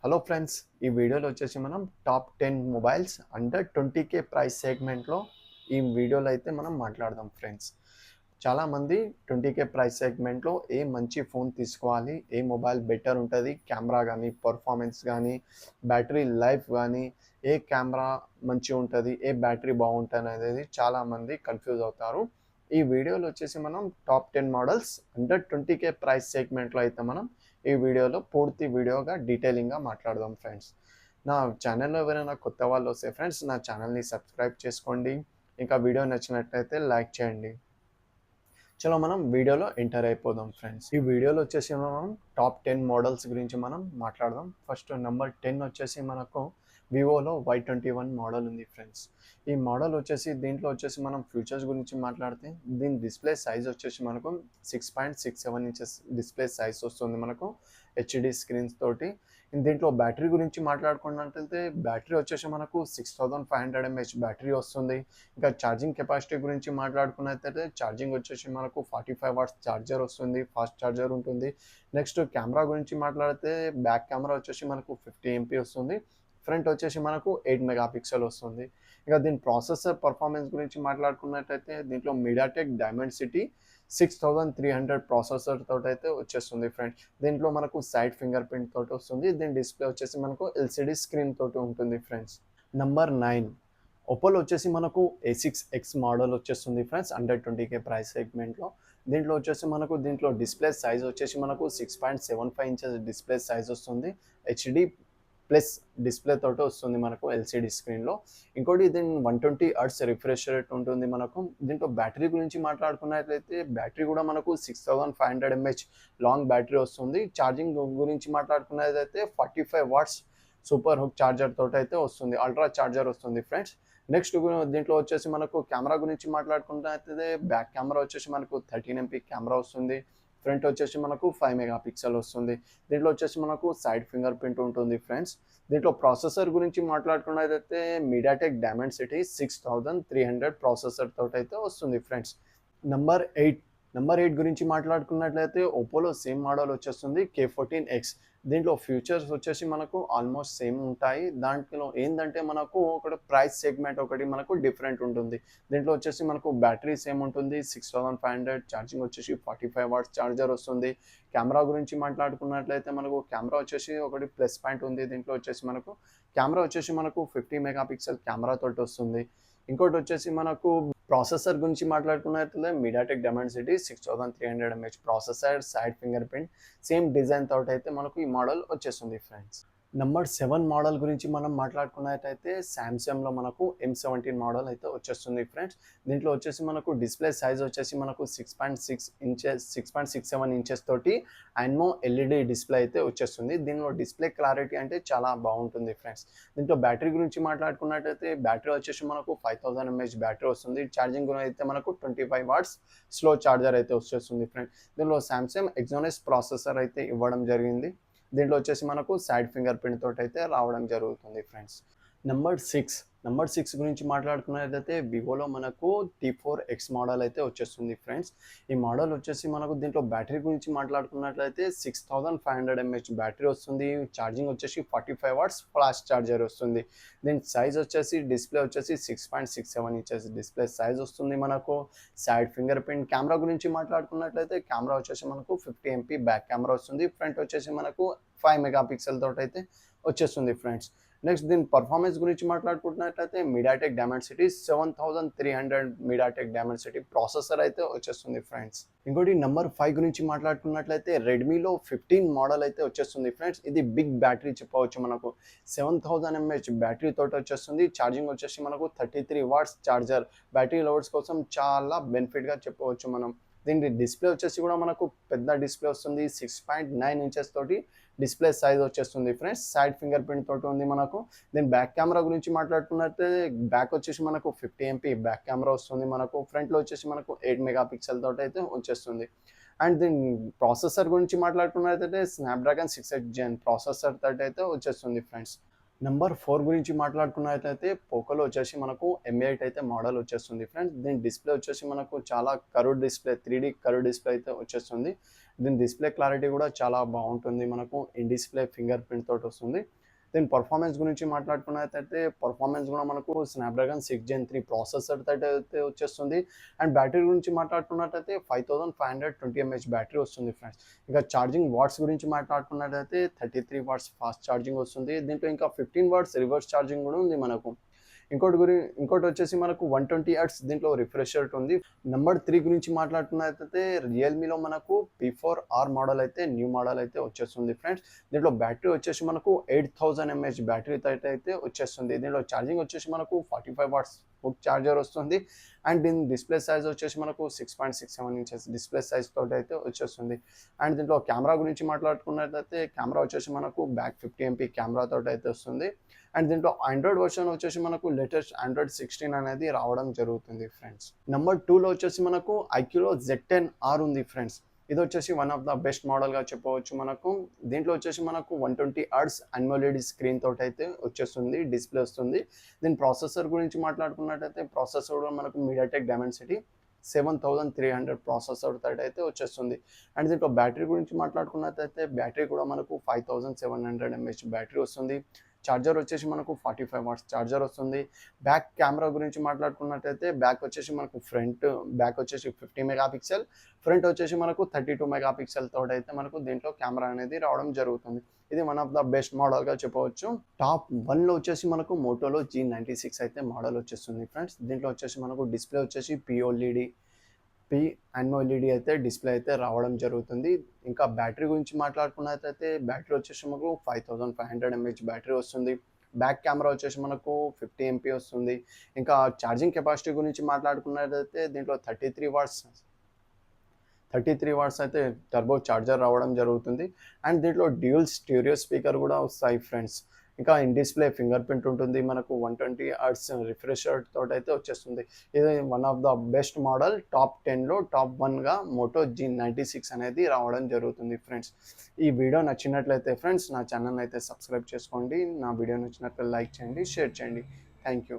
Hello friends, ఈ వీడియోలో వచ్చేసి మనం top 10 mobiles under 20K price సెగ్మెంట్లో ఈ వీడియోలో అయితే మనం మాట్లాడదాం ఫ్రెండ్స్. చాలామంది 20K ప్రైస్ సెగ్మెంట్లో ఏ మంచి ఫోన్ తీసుకోవాలి, ఏ మొబైల్ బెటర్ ఉంటుంది, కెమెరా కానీ, పర్ఫార్మెన్స్ కానీ, బ్యాటరీ లైఫ్ కానీ, ఏ కెమెరా మంచిగా ఉంటుంది, ఏ బ్యాటరీ బాగుంటుంది అనేది చాలామంది కన్ఫ్యూజ్ అవుతారు. ఈ వీడియోలో వచ్చేసి మనం top 10 models under 20K price సెగ్మెంట్లో అయితే మనం ఈ వీడియోలో పూర్తి వీడియోగా డీటెయిలింగ్గా మాట్లాడదాం ఫ్రెండ్స్. నా ఛానల్లో ఎవరైనా కొత్త వాళ్ళు వస్తే ఫ్రెండ్స్ నా ఛానల్ని సబ్స్క్రైబ్ చేసుకోండి. ఇంకా వీడియో నచ్చినట్లయితే లైక్ చేయండి. చలో మనం వీడియోలో ఎంటర్ అయిపోదాం ఫ్రెండ్స్. ఈ వీడియోలో వచ్చేసి మనం టాప్ 10 మోడల్స్ గురించి మనం మాట్లాడదాం. ఫస్ట్ నెంబర్ 10 వచ్చేసి మనకు వివోలో Y21 మోడల్ ఉంది ఫ్రెండ్స్. ఈ మోడల్ వచ్చేసి దీంట్లో వచ్చేసి మనం ఫ్యూచర్స్ గురించి మాట్లాడితే దీని డిస్ప్లే సైజ్ వచ్చేసి మనకు 6.67 ఇంచెస్ డిస్ప్లే సైజ్ వస్తుంది మనకు హెచ్డి స్క్రీన్స్ తోటి. దీంట్లో బ్యాటరీ గురించి మాట్లాడుకున్నట్లయితే బ్యాటరీ వచ్చేసి మనకు 6500 mAh బ్యాటరీ వస్తుంది. ఇంకా ఛార్జింగ్ కెపాసిటీ గురించి మాట్లాడుకున్నట్లయితే ఛార్జింగ్ వచ్చేసి మనకు 45 వాట్స్ ఛార్జర్ వస్తుంది, ఫాస్ట్ ఛార్జర్ ఉంటుంది. నెక్స్ట్ కెమెరా గురించి మాట్లాడితే బ్యాక్ కెమెరా వచ్చేసి మనకు 50 MP వస్తుంది, ఫ్రంట్ వచ్చేసి మనకు 8 మెగాపిక్సెల్ వస్తుంది. ఇక దీని ప్రాసెసర్ పర్ఫార్మెన్స్ గురించి మాట్లాడుకున్నట్లయితే దీంట్లో మీడియాటెక్ డైమెన్సిటీ 6300 ప్రాసెసర్ తోటి అయితే వచ్చేస్తుంది ఫ్రెండ్స్. దీంట్లో మనకు సైడ్ ఫింగర్ ప్రింట్ తోటి వస్తుంది. దీని డిస్ప్లే వచ్చేసి మనకు ఎల్సిడి స్క్రీన్ తోటి ఉంటుంది ఫ్రెండ్స్. నంబర్ 9 ఒప్పోలో వచ్చేసి మనకు A6X మోడల్ వచ్చేస్తుంది ఫ్రెండ్స్ అండర్ 20K ప్రైస్ సెగ్మెంట్లో. దీంట్లో డిస్ప్లే సైజ్ వచ్చేసి మనకు 6.75 ఇంచెస్ డిస్ప్లే సైజ్ వస్తుంది. హెచ్డి ప్లస్ డిస్ప్లే తోటి వస్తుంది మనకు ఎల్సిడి స్క్రీన్లో. ఇంకోటి దీని 120 హర్ట్జ్ రిఫ్రెష్ రేట్ ఉంటుంది మనకు. దీంట్లో బ్యాటరీ గురించి మాట్లాడుకున్నట్లయితే బ్యాటరీ కూడా మనకు 6500 mAh లాంగ్ బ్యాటరీ వస్తుంది. ఛార్జింగ్ గురించి మాట్లాడుకున్నట్లయితే 45 వాట్స్ సూపర్ హుక్ ఛార్జర్ తోటి అయితే వస్తుంది, అల్ట్రా ఛార్జర్ వస్తుంది ఫ్రెండ్స్. నెక్స్ట్ దీంట్లో వచ్చేసి మనకు కెమెరా గురించి మాట్లాడుకున్నట్లయితే బ్యాక్ కెమెరా వచ్చేసి మనకు 13 MP కెమెరా వస్తుంది, ఫ్రంట్ వచ్చేసి మనకు 5 మెగాపిక్సెల్ వస్తుంది. దీంట్లో వచ్చేసి మనకు సైడ్ ఫింగర్ ప్రింట్ ఉంటుంది ఫ్రెండ్స్. దీంట్లో ప్రాసెసర్ గురించి మాట్లాడుకున్నట్లయితే మీడియాటెక్ డైమెన్సిటీ 6300 ప్రాసెసర్ తోటి అయితే వస్తుంది ఫ్రెండ్స్. నంబర్ 8 గురించి మాట్లాడుకున్నట్లయితే ఒప్పోలో సేమ్ మోడల్ వచ్చేస్తుంది K14X. దీంట్లో ఫీచర్స్ వచ్చేసి మనకు ఆల్మోస్ట్ సేమ్ ఉంటాయి. దాంట్లో ఏంటంటే మనకు ఒకటి ప్రైస్ సెగ్మెంట్ ఒకటి మనకు డిఫరెంట్ ఉంటుంది. దీంట్లో వచ్చేసి మనకు బ్యాటరీ సేమ్ ఉంటుంది, 6500, ఛార్జింగ్ వచ్చేసి 45 వాట్స్ ఛార్జర్ వస్తుంది. కెమెరా గురించి మాట్లాడుకున్నట్లయితే మనకు కెమెరా వచ్చేసి ఒకటి ప్లస్ పాయింట్ ఉంది. దీంట్లో వచ్చేసి కెమెరా వచ్చేసి మనకు 50 మెగాపిక్సెల్ కెమెరా తోటి వస్తుంది. ఇంకోటి వచ్చేసి మనకు ప్రాసెసర్ గురించి మాట్లాడుకున్నట్లయితే MediaTek Dimensity 6300 mAh processor, side finger print same design తోటి అయితే మనకు ఈ మోడల్ వచ్చేస్తుంది ఫ్రెండ్స్. నంబర్ 7 మోడల్ గురించి మనం మాట్లాడుకున్నట్టయితే సామ్సంగ్లో మనకు M17 మోడల్ అయితే వచ్చేస్తుంది ఫ్రెండ్స్. దీంట్లో వచ్చేసి మనకు డిస్ప్లే సైజ్ వచ్చేసి మనకు 6.67 ఇంచెస్ తోటి అండ్ ఎల్ఈడి డిస్ప్లే అయితే వచ్చేస్తుంది. దీనిలో డిస్ప్లే క్లారిటీ అంటే చాలా బాగుంటుంది ఫ్రెండ్స్. దీంట్లో బ్యాటరీ గురించి మాట్లాడుకున్నట్టయితే బ్యాటరీ వచ్చేసి మనకు 5000 mAh బ్యాటరీ వస్తుంది. ఛార్జింగ్ అయితే మనకు 25 వాట్స్ స్లో ఛార్జర్ అయితే వచ్చేస్తుంది ఫ్రెండ్స్. దీనిలో సామ్సంగ్ ఎగ్జానస్ ప్రాసెసర్ అయితే ఇవ్వడం జరిగింది. దీంట్లో వచ్చేసి మనకు సైడ్ ఫింగర్ ప్రింట్ తోటి అయితే రావడం జరుగుతుంది ఫ్రెండ్స్. నంబర్ 6 గురించి మాట్లాడుకున్నట్లయితే వివోలో మనకు T4X మోడల్ అయితే వచ్చేస్తుంది ఫ్రెండ్స్. ఈ మోడల్ వచ్చేసి మనకు దీంట్లో బ్యాటరీ గురించి మాట్లాడుకున్నట్లయితే 6500 mAh బ్యాటరీ వస్తుంది. ఛార్జింగ్ వచ్చేసి 45 వాట్స్ ఫాస్ట్ ఛార్జర్ వస్తుంది. దీని సైజ్ వచ్చేసి డిస్ప్లే వచ్చేసి 6.67 ఇంచెస్ డిస్ప్లే సైజ్ వస్తుంది మనకు. సైడ్ ఫింగర్ ప్రింట్ కెమెరా గురించి మాట్లాడుకున్నట్లయితే కెమెరా వచ్చేసి మనకు 50 MP బ్యాక్ కెమెరా వస్తుంది, ఫ్రంట్ వచ్చేసి మనకు 5 మెగాపిక్సెల్ తోటి అయితే వచ్చేస్తుంది ఫ్రెండ్స్. నెక్స్ట్ దీని పర్ఫార్మెన్స్ గురించి మాట్లాడుకుంటున్నట్లయితే MediaTek Dimensity 7300 MediaTek Dimensity processor అయితే వచ్చేస్తుంది ఫ్రెండ్స్. ఇంకోటి నంబర్ 5 గురించి మాట్లాడుకున్నట్లయితే రెడ్మీలో 15 మోడల్ అయితే వచ్చేస్తుంది ఫ్రెండ్స్. ఇది బిగ్ బ్యాటరీ చెప్పవచ్చు మనకు. 7000 mAh బ్యాటరీ తోటి వచ్చేస్తుంది. ఛార్జింగ్ వచ్చేసి మనకు 33 వాట్స్ ఛార్జర్. బ్యాటరీ లోడ్స్ కోసం చాలా బెనిఫిట్గా చెప్పవచ్చు మనం. దీని డిస్ప్లే వచ్చేసి కూడా మనకు పెద్ద డిస్ప్లే వస్తుంది, 6.9 ఇంచెస్ తోటి డిస్ప్లే సైజ్ వచ్చేస్తుంది ఫ్రెండ్స్. సైడ్ ఫింగర్ ప్రింట్ తోటి ఉంది మనకు. దీని బ్యాక్ కెమెరా గురించి మాట్లాడుకున్నట్లయితే బ్యాక్ వచ్చేసి మనకు 50 MP బ్యాక్ కెమెరా వస్తుంది మనకు. ఫ్రంట్లో వచ్చేసి మనకు 8 మెగాపిక్సెల్ తోటి అయితే వచ్చేస్తుంది. అండ్ దీని ప్రాసెసర్ గురించి మాట్లాడుకున్నట్లయితే స్నాప్డ్రాగన్ 6X Gen ప్రాసెసర్ తోటి అయితే వచ్చేస్తుంది ఫ్రెండ్స్. నెంబర్ 4 గురించి మాట్లాడుకున్నట్టయితే పోకోలో వచ్చేసి మనకు M8 అయితే మోడల్ వచ్చేస్తుంది ఫ్రెండ్స్. దీని డిస్‌ప్లే వచ్చేసి మనకు చాలా curved display 3D curved display అయితే వచ్చేస్తుంది. దీని డిస్‌ప్లే క్లారిటీ కూడా చాలా బాగుంటుంది. మనకు ఇన్ డిస్‌ప్లే ఫింగర్ ప్రింట్ తోటి వస్తుంది. దీని పర్ఫార్మెన్స్ గురించి మాట్లాడుకున్నట్టయితే పర్ఫార్మెన్స్ కూడా మనకు స్నాప్‌డ్రాగన్ 6 జెన్ 3 ప్రాసెసర్ తోటి అయితే వచ్చేస్తుంది. అండ్ బ్యాటరీ గురించి మాట్లాడుకున్నట్టయితే 5520 mAh బ్యాటరీ వస్తుంది ఫ్రెండ్స్. ఇంకా ఛార్జింగ్ వాట్స్ గురించి మాట్లాడుకున్నట్టయితే 33 వాట్స్ ఫాస్ట్ ఛార్జింగ్ వస్తుంది. దీంట్లో ఇంకా 15 వాట్స్ రివర్స్ ఛార్జింగ్ కూడా ఉంది మనకు. ఇంకోటి వచ్చేసి మనకు 120 హెర్ట్జ్ దీంట్లో రిఫ్రెష్ రేట్ ఉంది. నెంబర్ 3 గురించి మాట్లాడుకున్నట్టయితే రియల్మీలో మనకు P4R మోడల్ అయితే న్యూ మోడల్ అయితే వచ్చేస్తుంది ఫ్రెండ్స్. దీంట్లో బ్యాటరీ వచ్చేసి మనకు 8000 mAh బ్యాటరీ అయితే వచ్చేస్తుంది. దీంట్లో ఛార్జింగ్ వచ్చేసి మనకు 45 వాట్స్ ఫుల్ ఛార్జర్ వస్తుంది. అండ్ దీని డిస్ప్లే సైజ్ వచ్చేసి మనకు 6.67 ఇంచెస్ డిస్ప్లే సైజ్ తోటి అయితే వచ్చేస్తుంది. అండ్ దీంట్లో కెమెరా గురించి మాట్లాడుకున్నట్లయితే కెమెరా వచ్చేసి మనకు బ్యాక్ 50 MP కెమెరా తోటి అయితే వస్తుంది. అండ్ దీంట్లో ఆండ్రాయిడ్ వర్షన్ వచ్చేసి మనకు లేటెస్ట్ ఆండ్రాయిడ్ 16 అనేది రావడం జరుగుతుంది ఫ్రెండ్స్. నెంబర్ 2లో వచ్చేసి మనకు ఐక్యూలో Z10R ఉంది ఫ్రెండ్స్. ఇది వచ్చేసి వన్ ఆఫ్ ద బెస్ట్ మోడల్గా చెప్పవచ్చు మనకు. దీంట్లో వచ్చేసి మనకు 120 హెర్ట్జ్ AMOLED స్క్రీన్ తోటి అయితే వచ్చేస్తుంది, డిస్ప్లే వస్తుంది. దీని ప్రాసెసర్ గురించి మాట్లాడుకున్నట్టయితే ప్రాసెసర్ కూడా మనకు MediaTek Dimensity 7300 ప్రాసెసర్ తోటి అయితే వచ్చేస్తుంది. అండ్ దీంట్లో బ్యాటరీ గురించి మాట్లాడుకున్నట్టయితే బ్యాటరీ కూడా మనకు 5700 mAh బ్యాటరీ వస్తుంది. చార్జర్ వచ్చేసి మనకు 45 వాట్స్ చార్జర్ వస్తుంది. బ్యాక్ కెమెరా గురించి మాట్లాడుకున్నట్టయితే బ్యాక్ వచ్చేసి మనకు బ్యాక్ వచ్చేసి 50 మెగాపిక్సెల్, ఫ్రంట్ వచ్చేసి మనకు 32 మెగాపిక్సెల్ తోడైతే మనకు దీంట్లో కెమెరా అనేది రావడం జరుగుతుంది. ఇది వన్ ఆఫ్ ద బెస్ట్ మోడల్గా చెప్పవచ్చు. టాప్ 1లో వచ్చేసి మనకు మోటోలో G96 అయితే మోడల్ వచ్చేస్తుంది ఫ్రెండ్స్. దీంట్లో వచ్చేసి మనకు డిస్ప్లే వచ్చేసి AMOLED అయితే డిస్ప్లే అయితే రావడం జరుగుతుంది. ఇంకా బ్యాటరీ గురించి మాట్లాడుకున్నట్టయితే బ్యాటరీ వచ్చేసి మనకు 5500 mAh బ్యాటరీ వస్తుంది. బ్యాక్ కెమెరా వచ్చేసి మనకు 50 MP వస్తుంది. ఇంకా ఛార్జింగ్ కెపాసిటీ గురించి మాట్లాడుకున్నట్టయితే దీంట్లో 33 వాట్స్ అయితే టర్బో ఛార్జర్ రావడం జరుగుతుంది. అండ్ దీంట్లో డ్యూయల్ స్టీరియో స్పీకర్ కూడా వస్తాయి ఫ్రెండ్స్. ఇంకా ఇన్ డిస్ప్లే ఫింగర్ ప్రింట్ ఉంటుంది. మనకు 120 హెర్ట్జ్ రిఫ్రెష్ రేట్ తోటి అయితే వచ్చేస్తుంది. ఇది one of the best model. Top 10లో టాప్ 1గా మోటో G96 అనేది రావడం జరుగుతుంది ఫ్రెండ్స్. ఈ వీడియో నచ్చినట్లయితే ఫ్రెండ్స్ నా ఛానల్ అయితే సబ్స్క్రైబ్ చేసుకోండి. నా వీడియో నచ్చినట్లయితే లైక్ చేయండి, షేర్ చేయండి. Thank you.